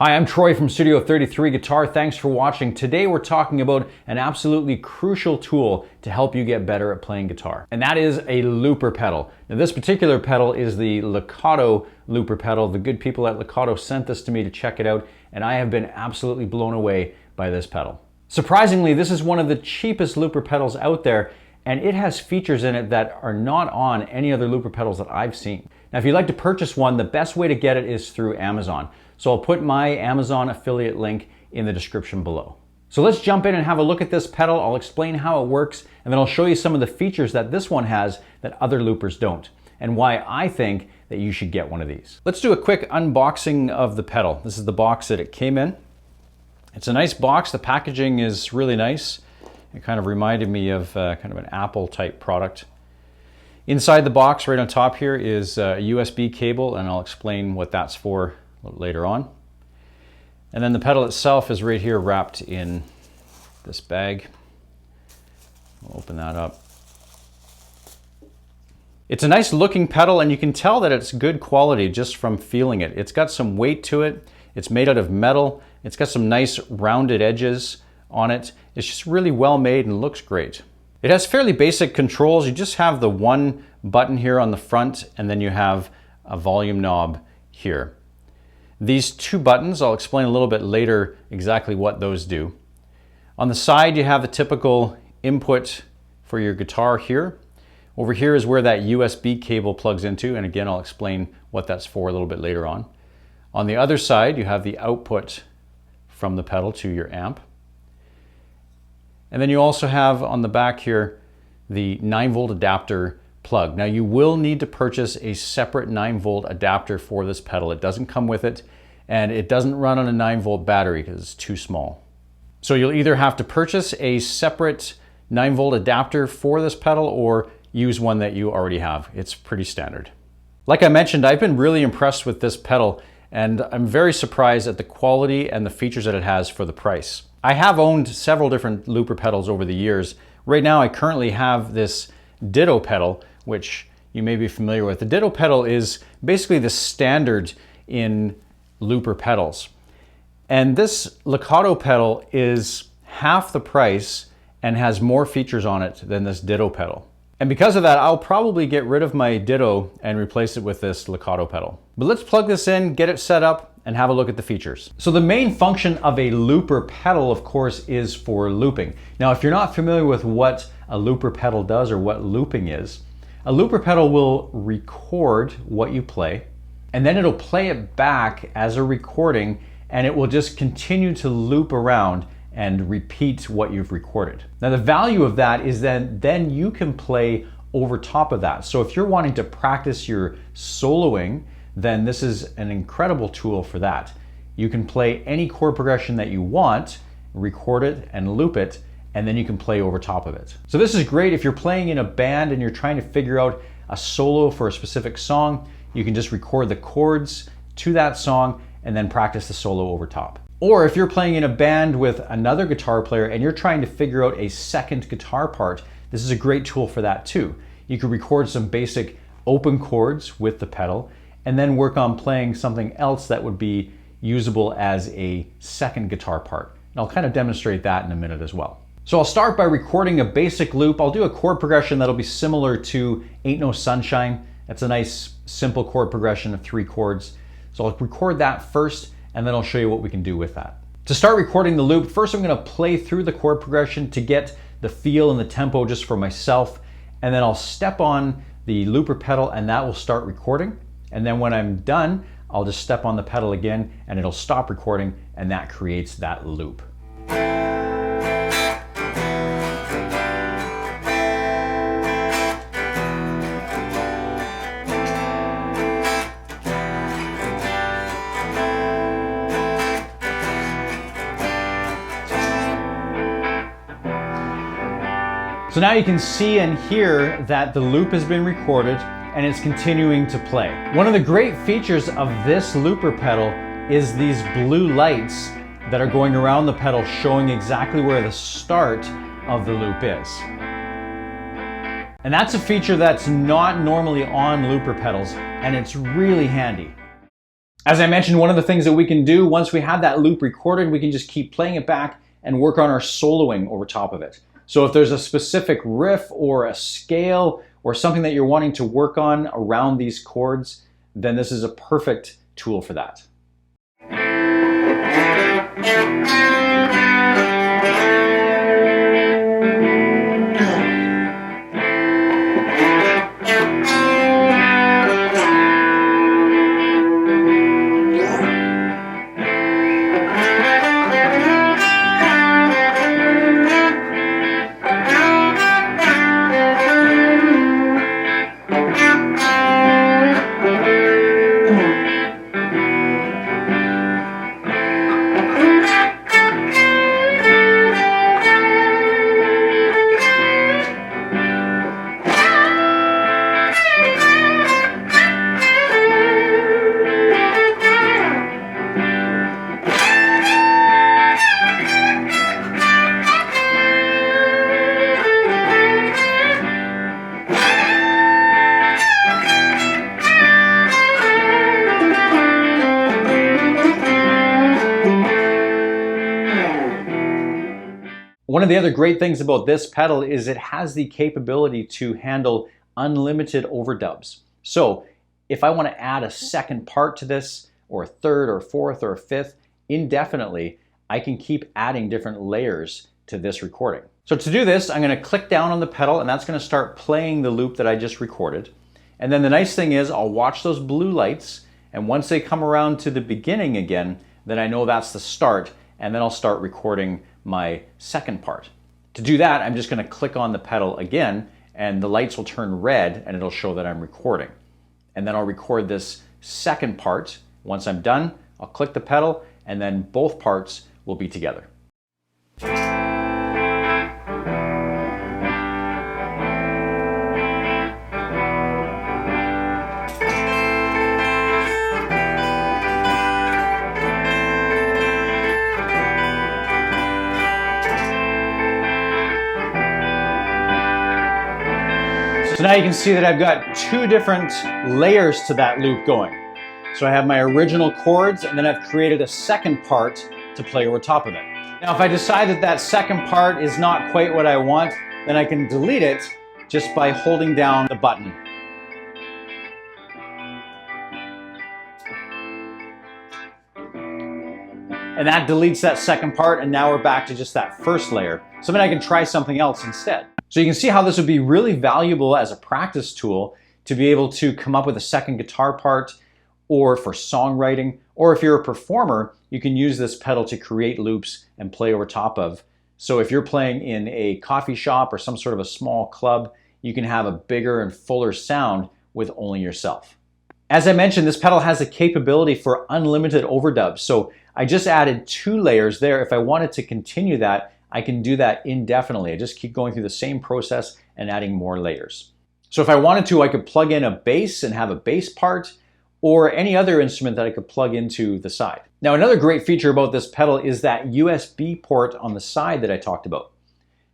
Hi, I'm Troy from Studio 33 Guitar. Thanks for watching. Today we're talking about an absolutely crucial tool to help you get better at playing guitar, and that is a looper pedal. Now this particular pedal is the Lekato Looper Pedal. The good people at Lekato sent this to me to check it out, and I have been absolutely blown away by this pedal. Surprisingly, this is one of the cheapest looper pedals out there, and it has features in it that are not on any other looper pedals that I've seen. Now if you'd like to purchase one, the best way to get it is through Amazon. So I'll put my Amazon affiliate link in the description below. So let's jump in and have a look at this pedal. I'll explain how it works, and then I'll show you some of the features that this one has that other loopers don't, and why I think that you should get one of these. Let's do a quick unboxing of the pedal. This is the box that it came in. It's a nice box. The packaging is really nice. It kind of reminded me of kind of an Apple type product. Inside the box, right on top here, is a USB cable, and I'll explain what that's for a little later on. And then the pedal itself is right here wrapped in this bag. We'll open that up. It's a nice looking pedal, and you can tell that it's good quality just from feeling it. It's got some weight to it. It's made out of metal. It's got some nice rounded edges on it. It's just really well made and looks great. It has fairly basic controls. You just have the one button here on the front, and then you have a volume knob here. These two buttons, I'll explain a little bit later exactly what those do. On the side, you have the typical input for your guitar here. Over here is where that USB cable plugs into, and again, I'll explain what that's for a little bit later on. On the other side, you have the output from the pedal to your amp. And then you also have on the back here the 9-volt adapter plug. Now you will need to purchase a separate 9-volt adapter for this pedal. It doesn't come with it, and it doesn't run on a 9-volt battery because it's too small. So you'll either have to purchase a separate 9-volt adapter for this pedal or use one that you already have. It's pretty standard. Like I mentioned, I've been really impressed with this pedal, and I'm very surprised at the quality and the features that it has for the price. I have owned several different looper pedals over the years. Right now I currently have this Ditto pedal, which you may be familiar with. The Ditto pedal is basically the standard in looper pedals. And this Lekato pedal is half the price and has more features on it than this Ditto pedal. And because of that, I'll probably get rid of my Ditto and replace it with this Lekato pedal. But let's plug this in, get it set up, and have a look at the features. So the main function of a looper pedal, of course, is for looping. Now, if you're not familiar with what a looper pedal does or what looping is, a looper pedal will record what you play, and then it'll play it back as a recording, and it will just continue to loop around and repeat what you've recorded. Now the value of that is that then you can play over top of that. So if you're wanting to practice your soloing, then this is an incredible tool for that. You can play any chord progression that you want, record it and loop it, and then you can play over top of it. So this is great if you're playing in a band and you're trying to figure out a solo for a specific song. You can just record the chords to that song and then practice the solo over top. Or if you're playing in a band with another guitar player and you're trying to figure out a second guitar part, this is a great tool for that too. You can record some basic open chords with the pedal and then work on playing something else that would be usable as a second guitar part. And I'll kind of demonstrate that in a minute as well. So I'll start by recording a basic loop. I'll do a chord progression that'll be similar to Ain't No Sunshine. That's a nice simple chord progression of 3 chords. So I'll record that first, and then I'll show you what we can do with that. To start recording the loop, first I'm going to play through the chord progression to get the feel and the tempo just for myself, and then I'll step on the looper pedal and that will start recording. And then when I'm done, I'll just step on the pedal again and it'll stop recording, and that creates that loop. So now you can see and hear that the loop has been recorded and it's continuing to play. One of the great features of this looper pedal is these blue lights that are going around the pedal showing exactly where the start of the loop is. And that's a feature that's not normally on looper pedals, and it's really handy. As I mentioned, one of the things that we can do once we have that loop recorded, we can just keep playing it back and work on our soloing over top of it. So if there's a specific riff or a scale or something that you're wanting to work on around these chords, then this is a perfect tool for that. One of the other great things about this pedal is it has the capability to handle unlimited overdubs. So if I want to add a second part to this, or a third or fourth or a fifth, indefinitely, I can keep adding different layers to this recording. So to do this, I'm going to click down on the pedal and that's going to start playing the loop that I just recorded. And then the nice thing is I'll watch those blue lights, and once they come around to the beginning again, then I know that's the start, and then I'll start recording my second part. To do that, I'm just going to click on the pedal again, and the lights will turn red and it'll show that I'm recording. And then I'll record this second part. Once I'm done, I'll click the pedal and then both parts will be together. So now you can see that I've got two different layers to that loop going. So I have my original chords, and then I've created a second part to play over top of it. Now if I decide that that second part is not quite what I want, then I can delete it just by holding down the button. And that deletes that second part, and now we're back to just that first layer. So then I can try something else instead. So you can see how this would be really valuable as a practice tool to be able to come up with a second guitar part, or for songwriting, or if you're a performer, you can use this pedal to create loops and play over top of. So if you're playing in a coffee shop or some sort of a small club, you can have a bigger and fuller sound with only yourself. As I mentioned, this pedal has the capability for unlimited overdubs. So I just added 2 layers there. If I wanted to continue that, I can do that indefinitely. I just keep going through the same process and adding more layers. So if I wanted to, I could plug in a bass and have a bass part, or any other instrument that I could plug into the side. Now another great feature about this pedal is that USB port on the side that I talked about.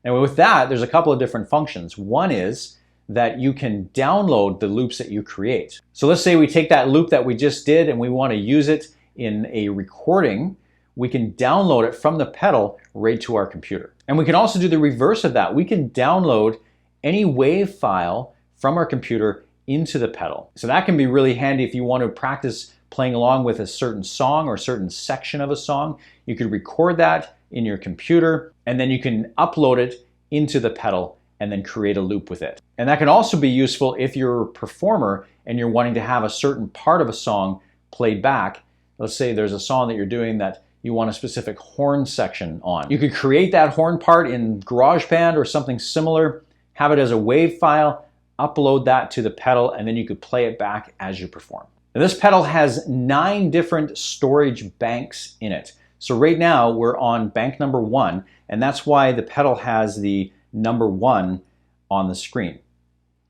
And with that, there's a couple of different functions. One is that you can download the loops that you create. So let's say we take that loop that we just did and we want to use it in a recording. We can download it from the pedal right to our computer. And we can also do the reverse of that. We can download any WAV file from our computer into the pedal. So that can be really handy if you want to practice playing along with a certain song or a certain section of a song. You could record that in your computer, and then you can upload it into the pedal and then create a loop with it. And that can also be useful if you're a performer and you're wanting to have a certain part of a song played back. Let's say there's a song that you're doing that you want a specific horn section on. You could create that horn part in GarageBand or something similar, have it as a WAV file, upload that to the pedal, and then you could play it back as you perform. Now, this pedal has 9 different storage banks in it. So right now we're on bank number 1, and that's why the pedal has the number 1 on the screen.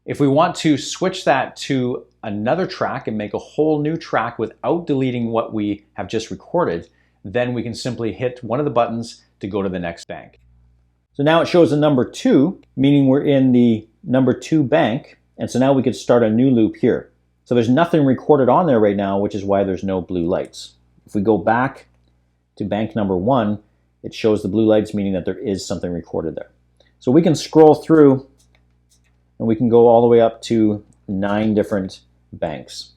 If we want to switch that to another track and make a whole new track without deleting what we have just recorded, then we can simply hit one of the buttons to go to the next bank. So now it shows a number 2, meaning we're in the number 2 bank, and so now we could start a new loop here. So there's nothing recorded on there right now, which is why there's no blue lights. If we go back to bank number 1, it shows the blue lights, meaning that there is something recorded there. So we can scroll through and we can go all the way up to 9 different banks.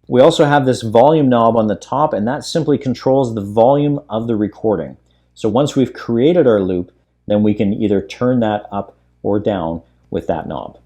We also have this volume knob on the top, and that simply controls the volume of the recording. So once we've created our loop, then we can either turn that up or down with that knob.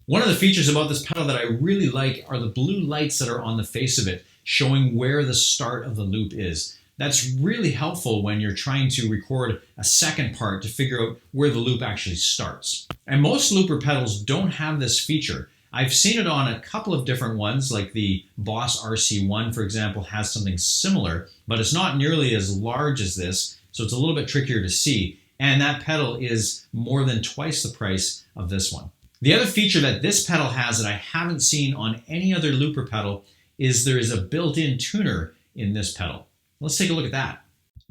One of the features about this pedal that I really like are the blue lights that are on the face of it, showing where the start of the loop is. That's really helpful when you're trying to record a second part to figure out where the loop actually starts. And most looper pedals don't have this feature. I've seen it on a couple of different ones, like the Boss RC1, for example, has something similar, but it's not nearly as large as this, so it's a little bit trickier to see. And that pedal is more than twice the price of this one. The other feature that this pedal has that I haven't seen on any other looper pedal is there is a built-in tuner in this pedal. Let's take a look at that.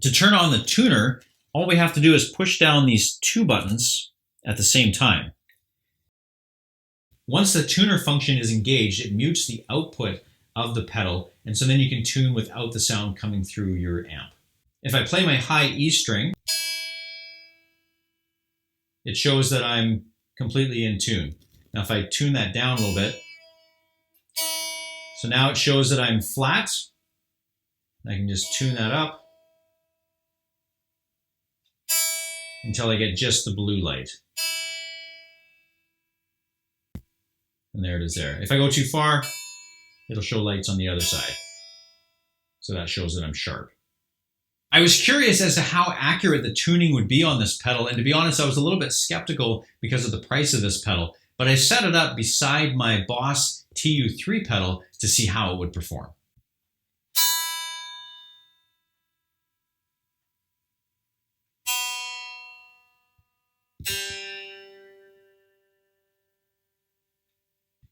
To turn on the tuner, all we have to do is push down these 2 buttons at the same time. Once the tuner function is engaged, it mutes the output of the pedal, and so then you can tune without the sound coming through your amp. If I play my high E string, it shows that I'm completely in tune. Now if I tune that down a little bit, so now it shows that I'm flat. I can just tune that up until I get just the blue light. And there it is there. If I go too far, it'll show lights on the other side. So that shows that I'm sharp. I was curious as to how accurate the tuning would be on this pedal, and to be honest, I was a little bit skeptical because of the price of this pedal, but I set it up beside my Boss TU3 pedal to see how it would perform.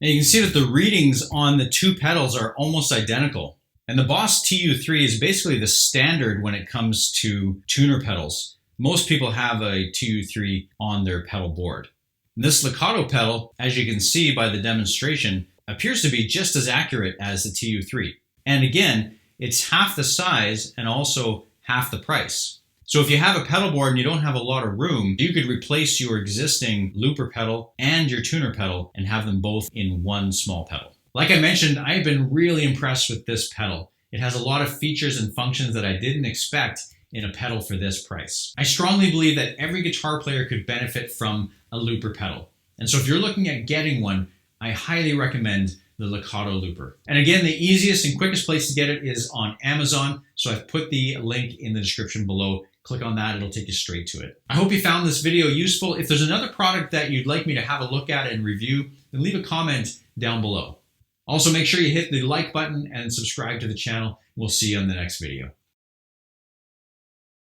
Now you can see that the readings on the 2 pedals are almost identical. And the Boss TU3 is basically the standard when it comes to tuner pedals. Most people have a TU3 on their pedal board. This Lekato pedal, as you can see by the demonstration, appears to be just as accurate as the TU3. And again, it's half the size and also half the price. So if you have a pedal board and you don't have a lot of room, you could replace your existing looper pedal and your tuner pedal and have them both in one small pedal. Like I mentioned, I've been really impressed with this pedal. It has a lot of features and functions that I didn't expect in a pedal for this price. I strongly believe that every guitar player could benefit from a looper pedal. And so if you're looking at getting one, I highly recommend the Lekato Looper. And again, the easiest and quickest place to get it is on Amazon. So I've put the link in the description below. Click on that, it'll take you straight to it. I hope you found this video useful. If there's another product that you'd like me to have a look at and review, then leave a comment down below. Also, make sure you hit the like button and subscribe to the channel. We'll see you on the next video.